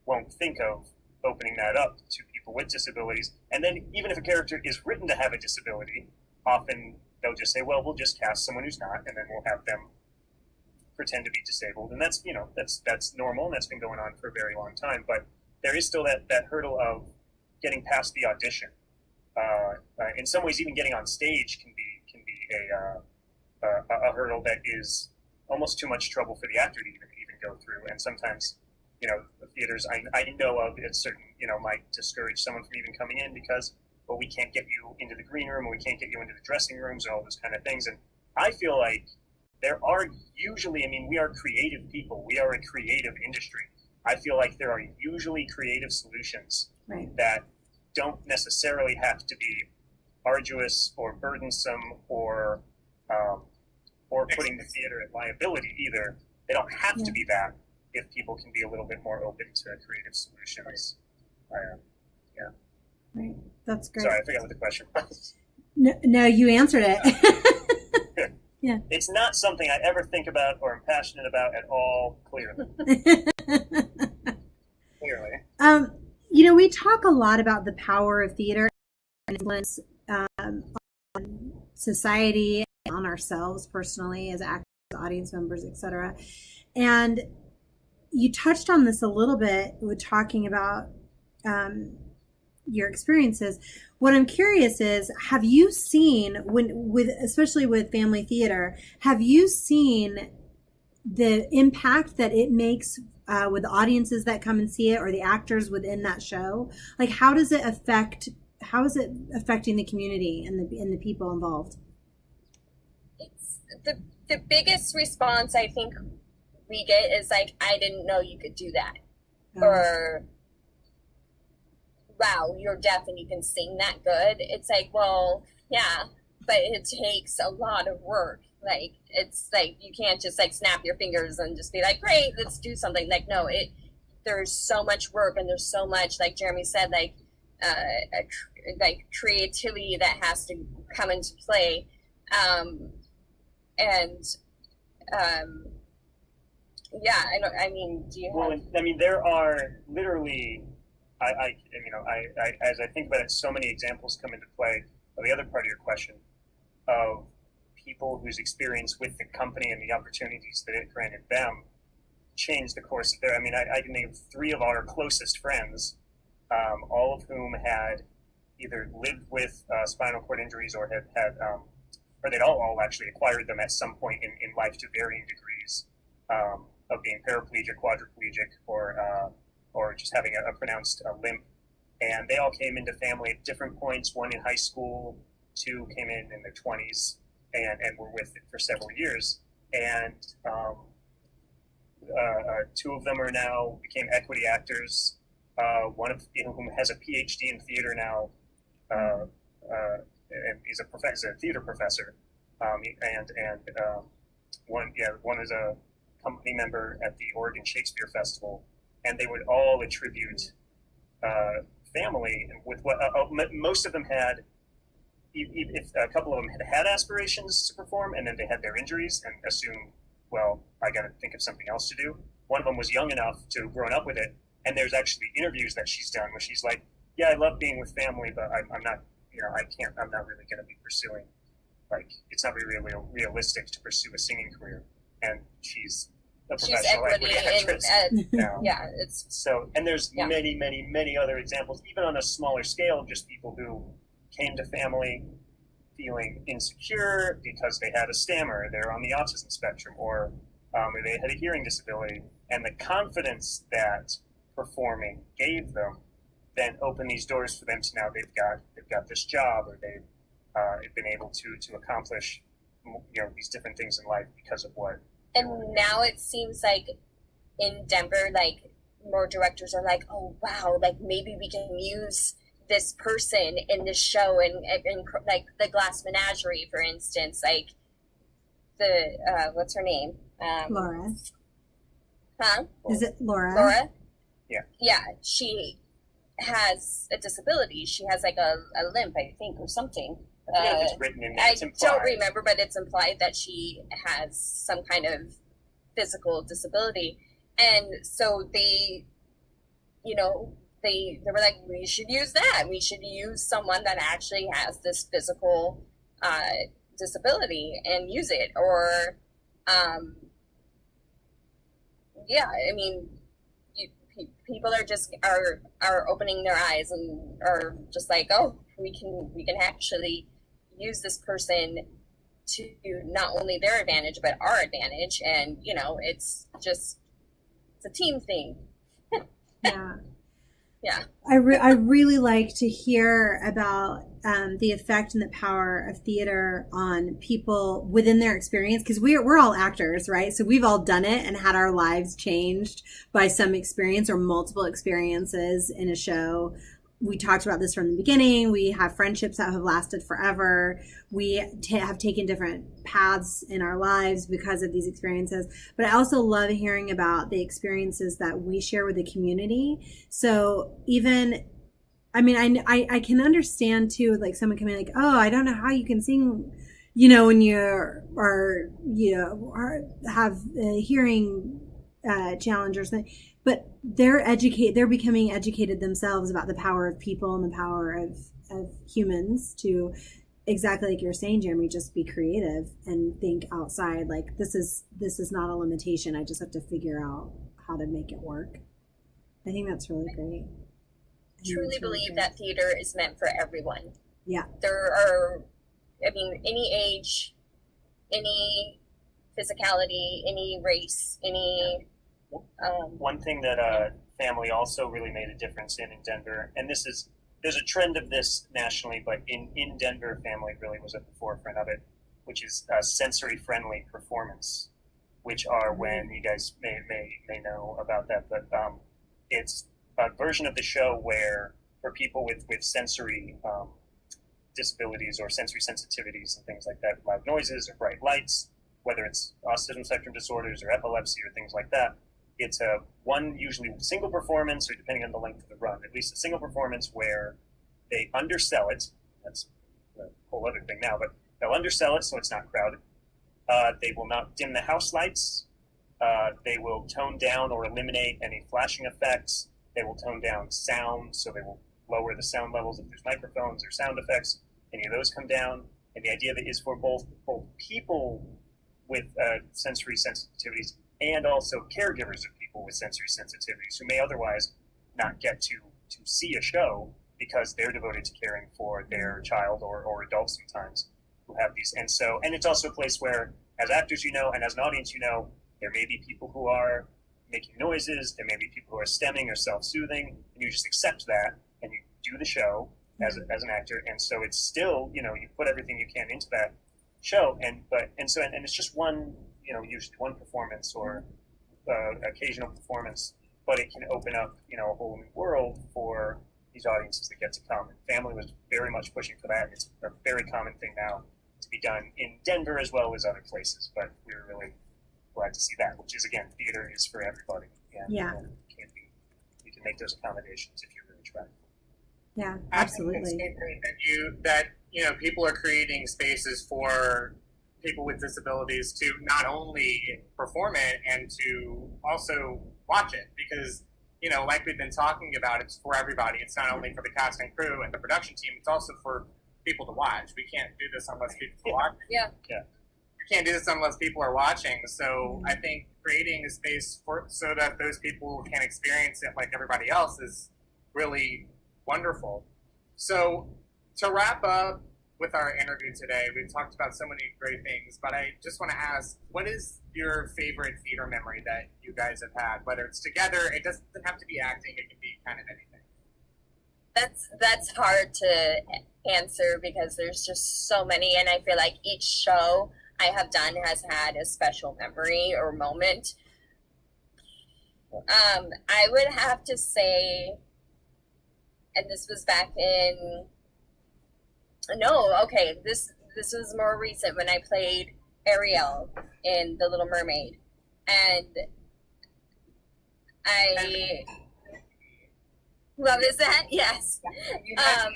won't think of opening that up to people with disabilities. And then even if a character is written to have a disability, often they'll just say, well, we'll just cast someone who's not, and then we'll have them pretend to be disabled. And that's normal, and that's been going on for a very long time. But there is still that hurdle of getting past the audition. In some ways, even getting on stage can be a hurdle that is almost too much trouble for the actor to even go through. And sometimes, the theaters I know of, it's certain, might discourage someone from even coming in because, well, we can't get you into the green room, or we can't get you into the dressing rooms, and all those kind of things. And I feel like there are usually, we are creative people. We are a creative industry. I feel like there are usually creative solutions that don't necessarily have to be arduous or burdensome or putting the theater at liability either. They don't have to be that if people can be a little bit more open to creative solutions. Right. That's great. Sorry, I forgot what the question was. No, you answered it. Yeah. It's not something I ever think about or am passionate about at all, clearly. Clearly. We talk a lot about the power of theater and influence on society, on ourselves personally as actors, audience members, etc. And you touched on this a little bit with talking about your experiences. What I'm curious is, have you seen, especially with family theater, have you seen the impact that it makes with the audiences that come and see it, or the actors within that show? Like, how is it affecting the community and the people involved? It's the biggest response I think we get is like, I didn't know you could do that. Oh. Or, wow, you're deaf and you can sing that good. It's like, well, yeah, but it takes a lot of work. Like, it's like, you can't just like snap your fingers and just be like, great, let's do something. Like, no, there's so much work, and there's so much, like Jeremy said, like creativity that has to come into play. There are literally, as I think about it, so many examples come into play of the other part of your question, of people whose experience with the company and the opportunities that it granted them changed the course of their. I can name 3 of our closest friends, all of whom had either lived with spinal cord injuries or or they'd all actually acquired them at some point in life to varying degrees, of being paraplegic, quadriplegic, or just having a pronounced limp. And they all came into family at different points. 1 in high school, 2 came in their 20s, and were with it for several years. And 2 of them became equity actors. One of whom has a PhD in theater now, and is a theater professor. One is a company member at the Oregon Shakespeare Festival. And they would all attribute family with what most of them had. If a couple of them had aspirations to perform, and then they had their injuries and assumed, well, I got to think of something else to do. One of them was young enough to have grown up with it, and there's actually interviews that she's done where she's like, "Yeah, I love being with family, but I'm not, I'm not really going to be pursuing. Like, it's not really realistic to pursue a singing career." And she's a professional equity actress. It's so. And there's many, many, many other examples, even on a smaller scale, of just people who came to family feeling insecure because they had a stammer, they're on the autism spectrum, or they had a hearing disability, and the confidence that performing gave them then opened these doors for them to now they've got this job, or they've been able to accomplish these different things in life because of what. And now it seems like in Denver, like, more directors are like, oh wow, like maybe we can use this person in this show, and like the Glass Menagerie, for instance, like the what's her name? Laura. Huh? Is it Laura? Laura? Yeah. Yeah, she has a disability. She has like a limp, I think, or something. It's written in there. I don't remember, but it's implied that she has some kind of physical disability. And so they were like, we should use that. We should use someone that actually has this physical disability and use it. Or, people are just are opening their eyes and are just like, oh, we can actually use this person to not only their advantage but our advantage, and it's a team thing. Yeah. I really like to hear about the effect and the power of theater on people within their experience, because we're all actors, right? So we've all done it and had our lives changed by some experience or multiple experiences in a show. We talked about this from the beginning. We have friendships that have lasted forever. We have taken different paths in our lives because of these experiences. But I also love hearing about the experiences that we share with the community. So even I mean, I can understand too, like someone coming like, oh, I don't know how you can sing, you know, when have a hearing challenge or something. But they're becoming educated themselves about the power of people and the power of humans to, exactly like you're saying, Jeremy, just be creative and think outside. Like this is not a limitation. I just have to figure out how to make it work. I think that's really great. Truly believe that theater is meant for everyone. Yeah. There are, I mean, any age, any physicality, any race, any. One thing that family also really made a difference in Denver, and there's a trend of this nationally, but in Denver, family really was at the forefront of it, which is sensory-friendly performance, which are when you guys may know about that, but it's a version of the show where for people with sensory disabilities or sensory sensitivities and things like that, loud noises or bright lights, whether it's autism spectrum disorders or epilepsy or things like that, it's a one usually single performance, or depending on the length of the run, at least a single performance where they undersell it. That's a whole other thing now, but they'll undersell it so it's not crowded. They will not dim the house lights. They will tone down or eliminate any flashing effects. They will tone down sound, so they will lower the sound levels if there's microphones or sound effects. Any of those come down. And the idea of it is for both people with sensory sensitivities and also caregivers of people with sensory sensitivities who may otherwise not get to see a show because they're devoted to caring for their child or adults sometimes who have these. And it's also a place where, as actors, you know, and as an audience, you know, there may be people who are making noises, there may be people who are stemming or self-soothing, and you just accept that and you do the show as an actor. And so it's still, you know, you put everything you can into that show, and it's just one, you know, usually one performance or occasional performance, but it can open up, you know, a whole new world for these audiences that get to come. And family was very much pushing for that. It's a very common thing now to be done in Denver as well as other places, but we were really glad to see that, which is, again, theater is for everybody. And, you can make those accommodations if you really try. Yeah, absolutely. It's great that you know, people are creating spaces for people with disabilities to not only perform it and to also watch it, because, you know, like we've been talking about, it's for everybody. It's not only for the cast and crew and the production team, it's also for people to watch. We can't do this unless people watch. Yeah. We can't do this unless people are watching. So I think creating a space so that those people can experience it like everybody else is really wonderful. So to wrap up with our interview today, we've talked about so many great things, but I just want to ask, what is your favorite theater memory that you guys have had? Whether it's together, it doesn't have to be acting, it can be kind of anything. That's hard to answer because there's just so many, and I feel like each show I have done has had a special memory or moment. I would have to say, and this was back in, this was more recent when I played Ariel in The Little Mermaid, and what is that? Yes. I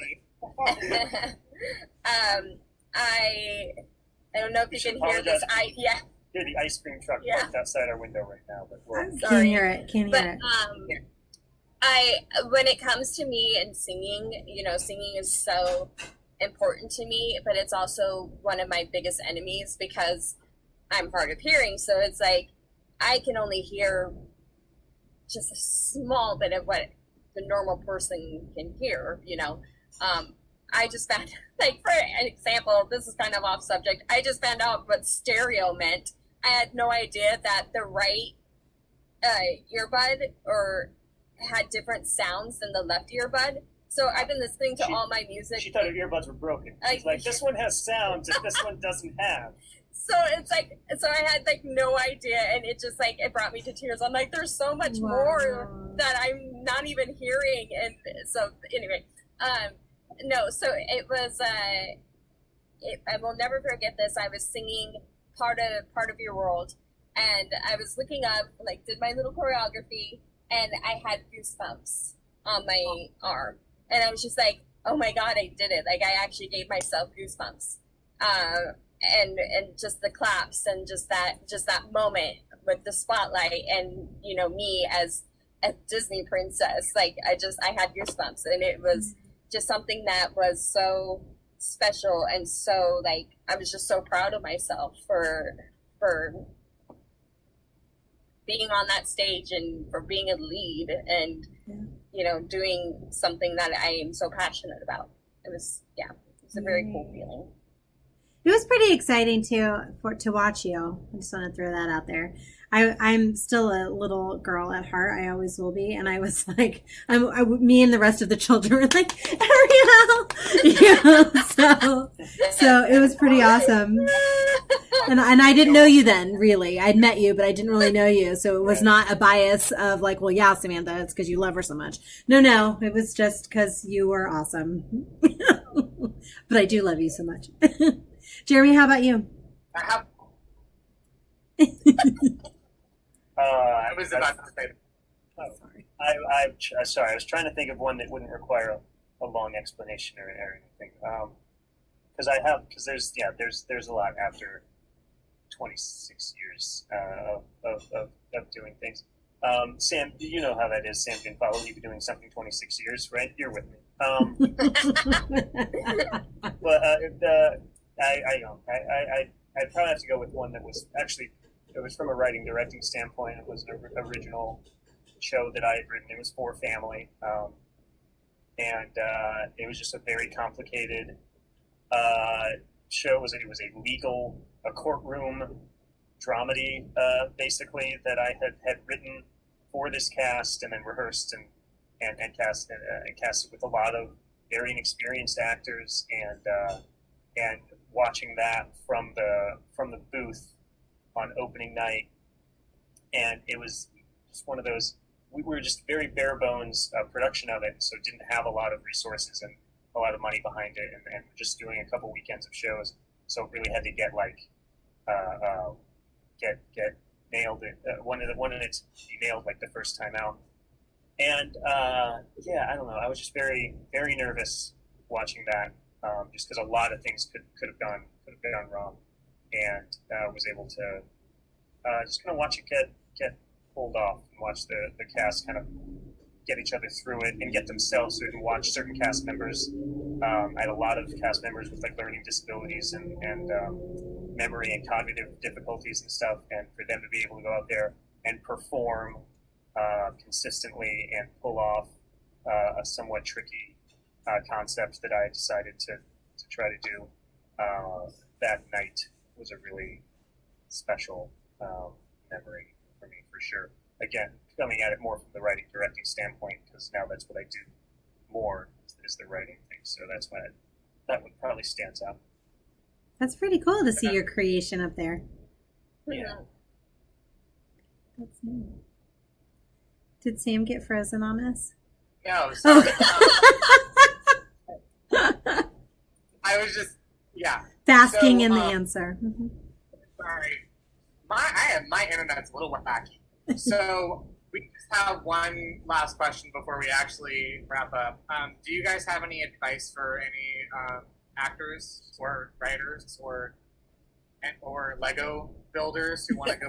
don't know if you can hear this. Hear the ice cream truck parked outside our window right now, but can't hear it. When it comes to me and singing, you know, singing is so important to me, but it's also one of my biggest enemies because I'm hard of hearing. So it's like I can only hear just a small bit of what the normal person can hear, you know. I just found, like, for an example, this is kind of off subject, I just found out what stereo meant. I had no idea that the right earbud had different sounds than the left earbud. So I've been listening to all my music. She thought her earbuds were broken. She's like, this one has sounds that this one doesn't have. So it's like, I had like no idea, and it just like, it brought me to tears. I'm like, there's so much more that I'm not even hearing. And so anyway, no, so it was, I will never forget this. I was singing part of Your World, and I was looking up, like, did my little choreography, and I had goosebumps on my arm. And I was just like, oh my God, I did it. Like, I actually gave myself goosebumps. And just the claps and just that moment with the spotlight and, you know, me as a Disney princess, like I had goosebumps, and it was just something that was so special, and so like I was just so proud of myself for being on that stage and for being a lead and you know, doing something that I am so passionate about. It was a very cool feeling. It was pretty exciting to watch you. I just want to throw that out there. I'm still a little girl at heart. I always will be. And I was like, me and the rest of the children were like, Ariel! So it was pretty awesome. And I didn't know you then, really. I'd met you, but I didn't really know you. So it was not a bias of like, well, yeah, Samantha, it's because you love her so much. No, it was just because you were awesome. But I do love you so much. Jeremy, how about you? I was about to say. Sorry. Sorry, I was trying to think of one that wouldn't require a long explanation or anything. Because there's a lot after 26 years of doing things. Sam, you know how that is. Sam can follow you doing something 26 years, right? You're with me. But I'd probably have to go with one that was actually, it was from a writing directing standpoint. It was an original show that I had written. It was for family, and it was just a very complicated show. It was a courtroom dramedy, basically, that I had written for this cast and then rehearsed and casted with a lot of very inexperienced actors, and watching that from the booth on opening night, and it was just one of those. We were just very bare bones production of it, so it didn't have a lot of resources and a lot of money behind it, and just doing a couple weekends of shows. So it really had to get nailed. One of it be nailed like the first time out, and I don't know. I was just very very nervous watching that, just because a lot of things could have gone wrong, and was able to just kind of watch it get pulled off and watch the cast kind of get each other through it and get themselves through it, and watch certain cast members. I had a lot of cast members with like learning disabilities and memory and cognitive difficulties and stuff, and for them to be able to go out there and perform consistently and pull off a somewhat tricky concept that I decided to try to do that night was a really special memory for me, for sure. Again, coming at it more from the writing directing standpoint, because now that's what I do more is the writing thing. So that's why that one probably stands out. That's pretty cool to see your creation up there. Yeah. That's neat. Did Sam get frozen on us? No, sorry. I was just, basking in the answer. Mm-hmm. Sorry. My internet's a little wacky. So we just have one last question before we actually wrap up. Do you guys have any advice for any actors or writers or Lego builders who want to go?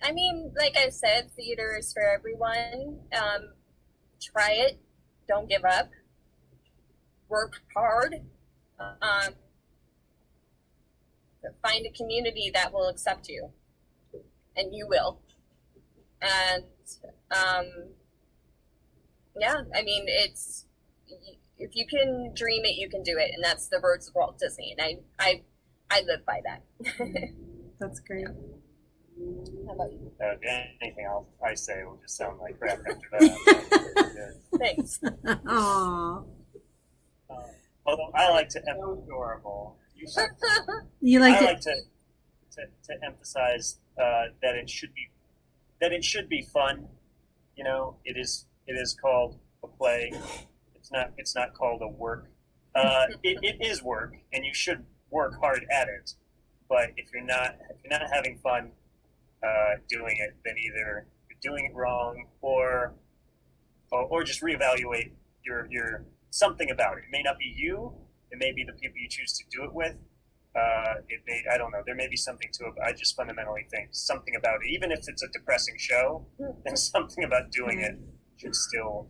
I mean, like I said, theater is for everyone. Try it. Don't give up. Work hard. Find a community that will accept you, and you will. And I mean, it's, if you can dream it, you can do it, and that's the words of Walt Disney, and I live by that. That's great. How about you? Anything else I say will just sound like crap after that. Thanks. Aww. Although I like to So adorable. You like to emphasize that it should be fun. You know, it is called a play. It's not called a work. It is work, and you should work hard at it. But if you're not having fun doing it, then either you're doing it wrong, or or just reevaluate your something about it. It may not be you. It may be the people you choose to do it with. I don't know. There may be something to it. But I just fundamentally think something about it, even if it's a depressing show, then something about doing it should still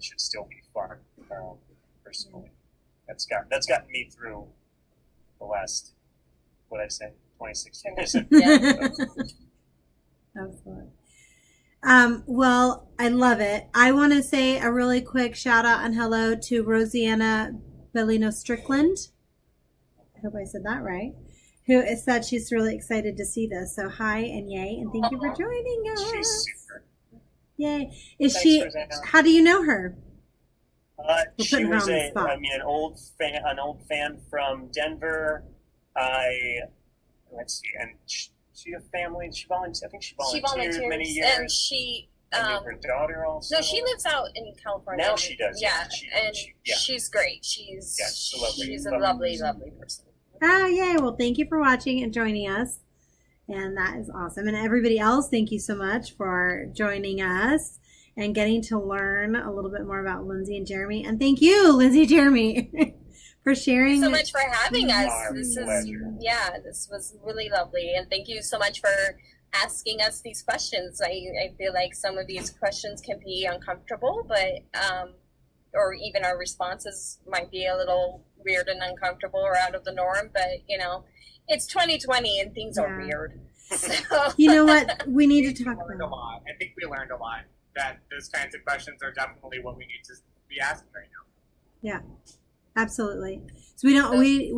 be fun. Personally, that's gotten me through the last, 26 years. Yeah. Absolutely. Well, I love it. I want to say a really quick shout out and hello to Rosianna Bellino Strickland. I hope I said that right. Who said she's really excited to see this. So hi and yay, and thank you for joining us. She's super. Yay. Thanks, how do you know her? She was an old fan from Denver. Let's see, and she a family. She volunteered. I think she volunteered many years. And she. I knew her daughter also. No, she lives out in California. Now she does. Yeah, she's great. She's a lovely person. Oh, yay. Well, thank you for watching and joining us. And that is awesome. And everybody else, thank you so much for joining us and getting to learn a little bit more about Lyndsay and Jeremy. And thank you, Lyndsay and Jeremy, for sharing. Thank you so much for having us. This was really lovely. And thank you so much for asking us these questions. I feel like some of these questions can be uncomfortable, but or even our responses might be a little weird and uncomfortable or out of the norm, but it's 2020 and things are weird. So. You know what? We need to talk about a lot. I think we learned a lot that those kinds of questions are definitely what we need to be asking right now. Yeah, absolutely. So we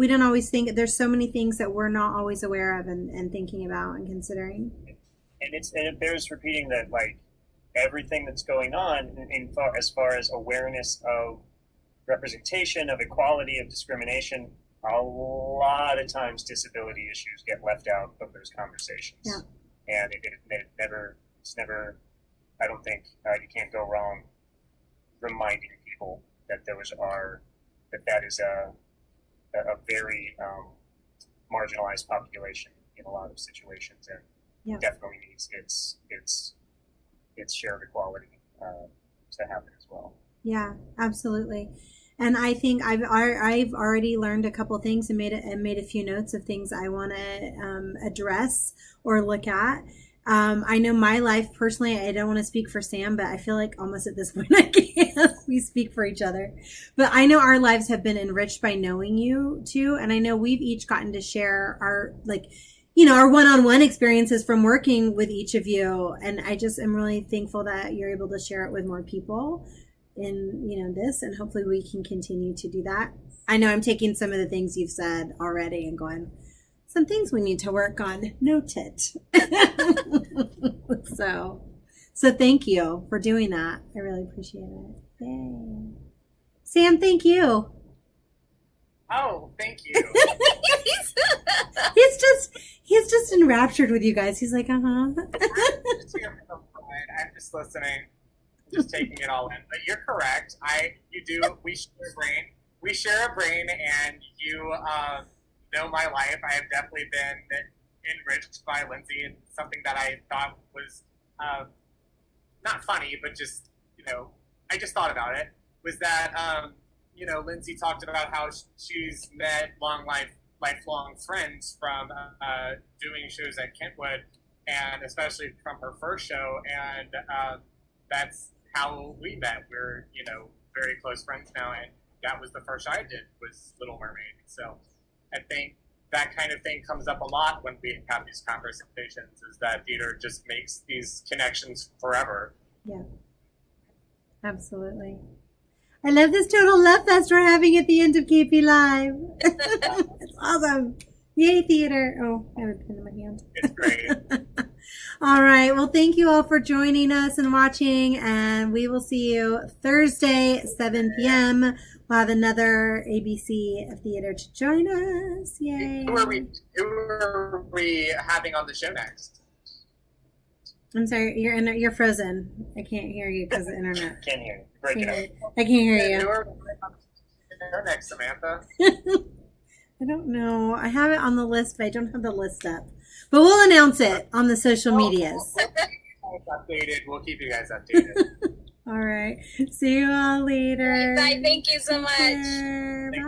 don't always think, there's so many things that we're not always aware of and thinking about and considering. And it bears repeating that, like, everything that's going on as far as awareness of representation, of equality, of discrimination, a lot of times disability issues get left out of those conversations. Yeah. And it's never, I don't think you can't go wrong reminding people that that is a very marginalized population in a lot of situations, and definitely needs its shared equality to happen as well. Yeah, absolutely. And I think I've already learned a couple things and made a few notes of things I want to address or look at. I know my life personally, I don't want to speak for Sam, but I feel like almost at this point I can. We speak for each other. But I know our lives have been enriched by knowing you too. And I know we've each gotten to share our our one-on-one experiences from working with each of you. And I just am really thankful that you're able to share it with more people in this, and hopefully we can continue to do that. I know I'm taking some of the things you've said already and going, some things we need to work on. Noted. So thank you for doing that. I really appreciate it. Yay. Sam, thank you. Oh, thank you. He's just enraptured with you guys. He's like, I'm just listening, just taking it all in. But you're correct. We share a brain, and you know my life. I have definitely been enriched by Lyndsay, and something that I thought was not funny, but just I just thought about it, was that Lyndsay talked about how she's met lifelong friends from doing shows at Kentwood, and especially from her first show, and that's how we met. We're very close friends now, and that was the first show I did, was Little Mermaid. So I think that kind of thing comes up a lot when we have these conversations, is that theater just makes these connections forever. Yeah, absolutely. I love this total love fest we're having at the end of KP Live. It's awesome. Yay, theater. Oh, I have a pen in my hand. It's great. All right. Well, thank you all for joining us and watching, and we will see you Thursday, 7 p.m. We'll have another ABC of theater to join us. Yay. Who are we having on the show next? I'm sorry, you're frozen. I can't hear you because of the internet. Can't hear you. Break it up. I can't hear you. Who are we on the show next, Samantha? I don't know. I have it on the list, but I don't have the list up. But we'll announce it on the social medias. We'll keep you guys updated. All right. See you all later. Bye. Thank you so much. Bye.